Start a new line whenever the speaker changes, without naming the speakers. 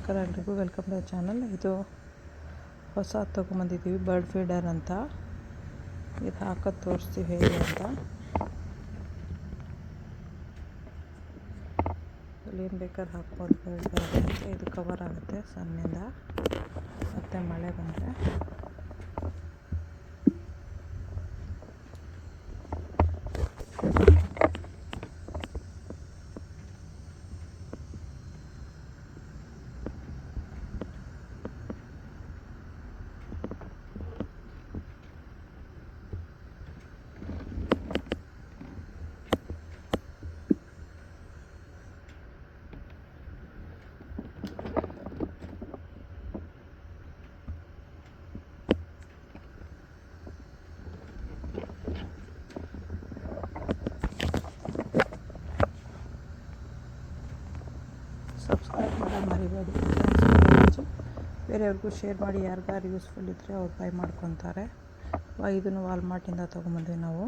ನಮಸ್ಕಾರ ಎಲ್ರಿಗೂ, welcome to channel. ಇದು ಹೊಸ ತೊಗೊಂಬಂದಿದ್ದೀವಿ, ಬರ್ಡ್ ಫೀಡರ್ ಅಂತ. ಇದು ಹಾಕೋದು ತೋರಿಸ್ತೀವಿ ಹೇಗೆ ಅಂತ. ಏನು ಬೇಕಾದ್ರೆ ಹಾಕ್ಬೋದು ಬರ್ಡ್ಗೆ ಅಂತ. ಇದು ಕವರ್ ಆಗುತ್ತೆ ಸನ್ನಿಂದ, ಮತ್ತು ಮಳೆ ಬಂದರೆ ಸಬ್ಸ್ಕ್ರೈಬ್ ಮಾಡೋದು ಮರಿಬೇಡಿ. ಬೇರೆಯವ್ರಿಗೂ ಶೇರ್ ಮಾಡಿ. ಯಾರಿಗಾರು ಯೂಸ್ಫುಲ್ ಇದ್ದರೆ ಅವ್ರು ಬೈ ಮಾಡ್ಕೊತಾರೆ. ಇದನ್ನು ವಾಲ್ಮಾರ್ಟಿಂದ ತೊಗೊಂಬಂದ್ವಿ ನಾವು.